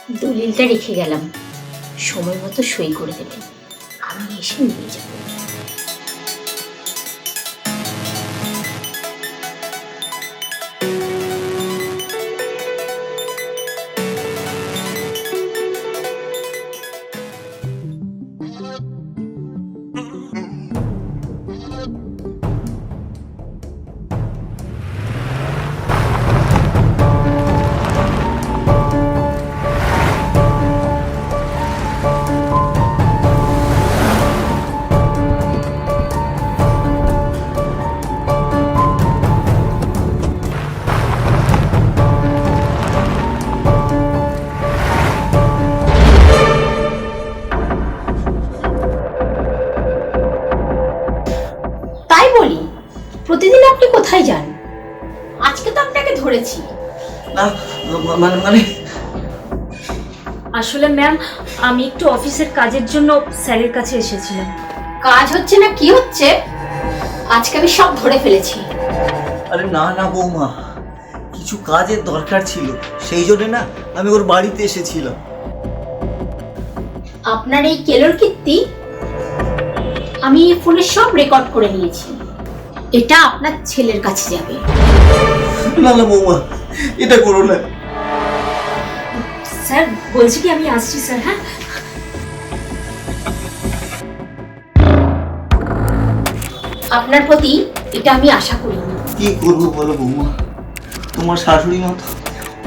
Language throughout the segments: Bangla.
দলিলটা রেখে গেলাম, সময় মতো সই করে দেবেন, আমি এসে নিয়ে যাব। তাই বলি, প্রতিদিন আপনি কোথায় যান? আজকে তো আপনাকে ধরেছি। না মানে মানে আসলে ম্যাম, আমি একটু অফিসের কাজের জন্য স্যারের কাছে এসেছিলাম। কাজ হচ্ছে না কি হচ্ছে? আজকে আমি সব ধরে ফেলেছি। আরে না না বৌমা, কিছু কাজের দরকার ছিল, সেই জন্য না আমি ওর বাড়িতে এসেছিলাম। আপনার এই কেলোর কীর্তি আমি ফোনে সব রেকর্ড করে নিয়েছি। এটা আপনার ছেলের কাছে যাবে। না না বৌমা, এটা করো না। স্যার বলছি কি, আমি আসছি স্যার। হ্যাঁ, আপনার প্রতি এটা আমি আশা করিনি। কি করবো বলো বৌমা, তোমার শাশুড়ি মা তো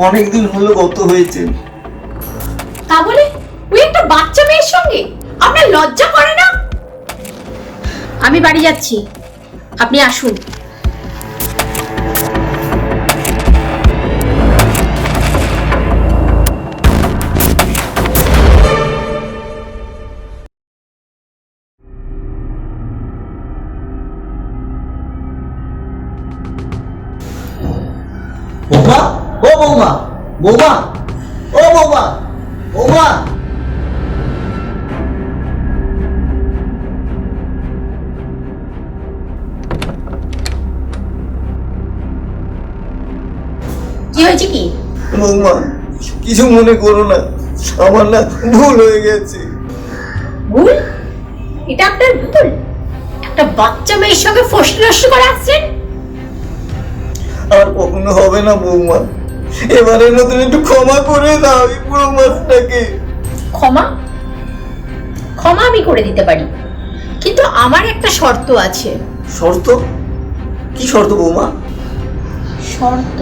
অনেকদিন হলো গত হয়েছেন। তা বলে ওই একটা বাচ্চা মেয়ের সঙ্গে আপনার লজ্জা করে না? আমি বাড়ি যাচ্ছি, আপনি আসুন। বৌমা, ও বৌমা, বৌমা, ও বৌমা, বৌমা। কি হয়েছে কি? বৌমা কিছু মনে করো না, আমার না ভুল হয়ে গেছে। ভুল? এটা আপনার ভুল? একটা বাচ্চা মেয়ের সঙ্গে ফষ্টি নষ্টি করে আসছেন? আর কখনো হবে না বৌমা, এবারের মতন একটু ক্ষমা করে দাও এই পুরো মাছটাকে। ক্ষমা? ক্ষমা আমি করে দিতে পারি, কিন্তু আমার একটা শর্ত আছে। শর্ত? কি শর্ত বৌমা? শর্ত,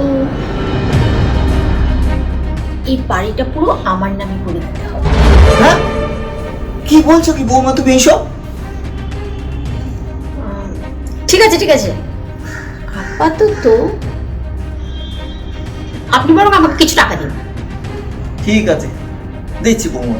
এই বাড়িটা পুরো আমার নামে করে দিতে হবে। হ্যাঁ, কি বলছো কি বৌমা তুমি এইসব? ঠিক আছে ঠিক আছে, আপাতত আপনি বরং আমাকে কিছু টাকা দিন। ঠিক আছে, দিচ্ছি বৌমা।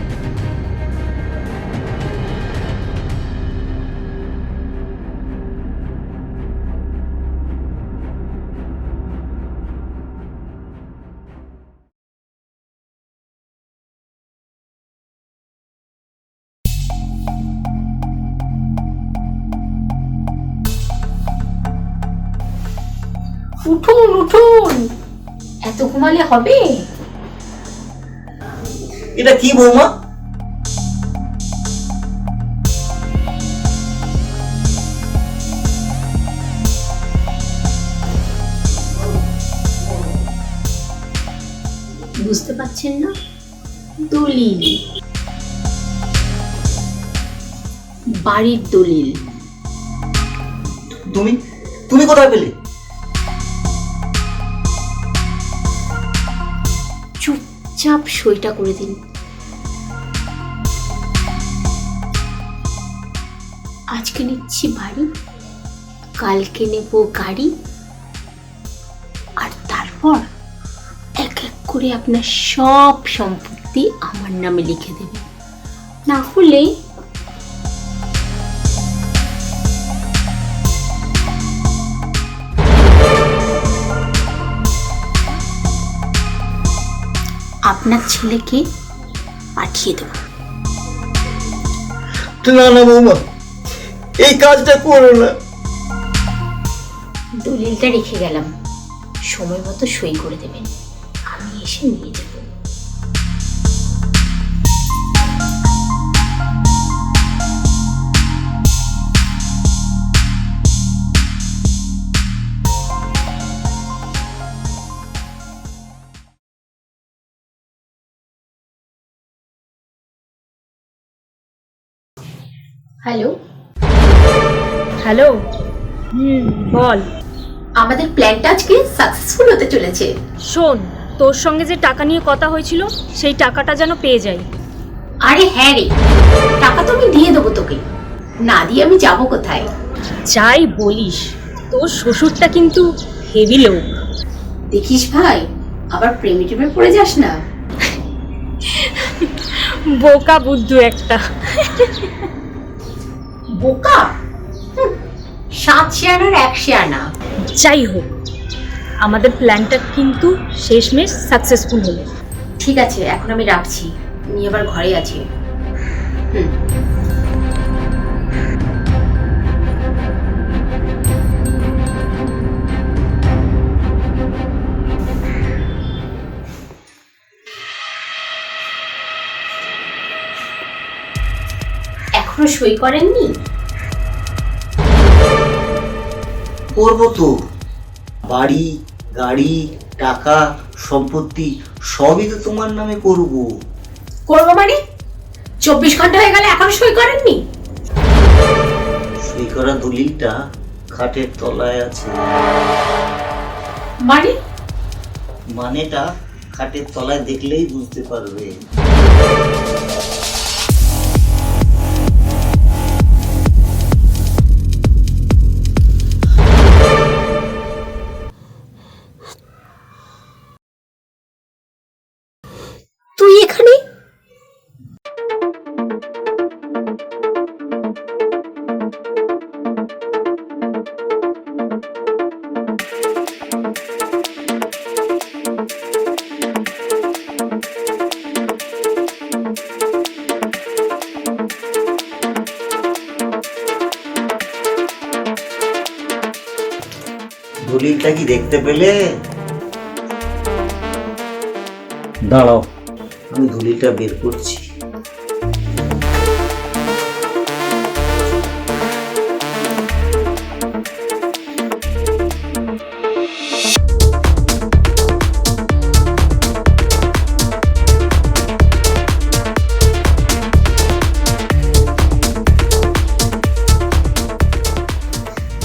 উঠুন উঠুন, এত ঘুমালে হবে? এটা কি বৌমা? বুঝতে পারছেন না? দলিল, বাড়ির দলিল। তুমি তুমি কোথায় পেলে? চুপচাপ সইটা করে দিন। আজকে নিচ্ছি বাড়ি, কালকে নেব গাড়ি, আর তারপর এক এক করে আপনার সব সম্পত্তি আমার নামে লিখে দেবেন। না হলে আপনার ছেলেকে পাঠিয়ে দেব। না না বৌমা, এই কাজটা করো না। দলিলটা রেখে গেলাম, সময় মতো সই করে দেবেন, আমি এসে নিয়ে যাব। Hello, hello. বল। আমাদের প্ল্যানটা আজকে সাকসেসফুল হতে চলেছে। শোন, তোর সঙ্গে যে টাকা নিয়ে কথা হয়েছিল সেই টাকাটা যেন পেয়ে যাই। আরে হ্যাঁ রে, টাকা তো আমি দিয়ে দেবো তোকে, না দিয়ে আমি যাবো কোথায়? যাই বলিস, তোর শ্বশুরটা কিন্তু হেভি লোক। দেখিস ভাই, আবার প্রেমে টেমে পড়ে যাস না। বোকা বুদ্ধু একটা। বোকা? 7 শেয়ার আর 1 শেয়ার না। যাই হোক, আমাদের প্ল্যানটা কিন্তু শেষমেশ সাকসেসফুল হলো। ঠিক আছে, এখন আমি রাখছি, উনি আবার ঘরে আছে। এখনো সই করেননি? করবো তো। বাড়ি, গাড়ি, টাকা, সম্পত্তি সবই তো তোমার নামে করবো। করবো মানে? 24 ঘন্টা হয়ে গেলে এখনো সই করেননি? সই করা দলিলটা খাটের তলায় আছে। মানে? মানেটা খাটের তলায় দেখলেই বুঝতে পারবে। তুই এখানে? দলিলটা কি দেখতে পেলে? দাঁড়াও, আমি দলিলটা বের করছি।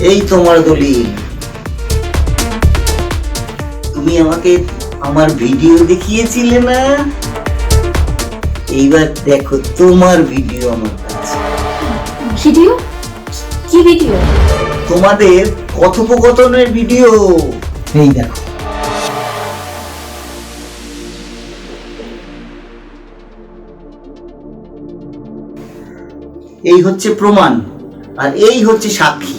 এই তোমার দলিল। তুমি আমাকে আমার ভিডিও দেখিয়েছিলে না? এইবার দেখো তোমার ভিডিও আমার কাছে। ভিডিও? কি ভিডিও? তোমাদের কথোপকথনের ভিডিও। এই দেখো। এই হচ্ছে প্রমাণ আর এই হচ্ছে সাক্ষী।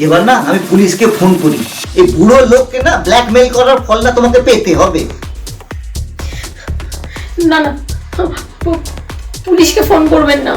এবার না আমি পুলিশকে ফোন করি। এই বুড়ো লোককে না ব্ল্যাকমেইল করার ফলটা তোমাকে পেতে হবে। না না, পুলিশকে ফোন করবেন না।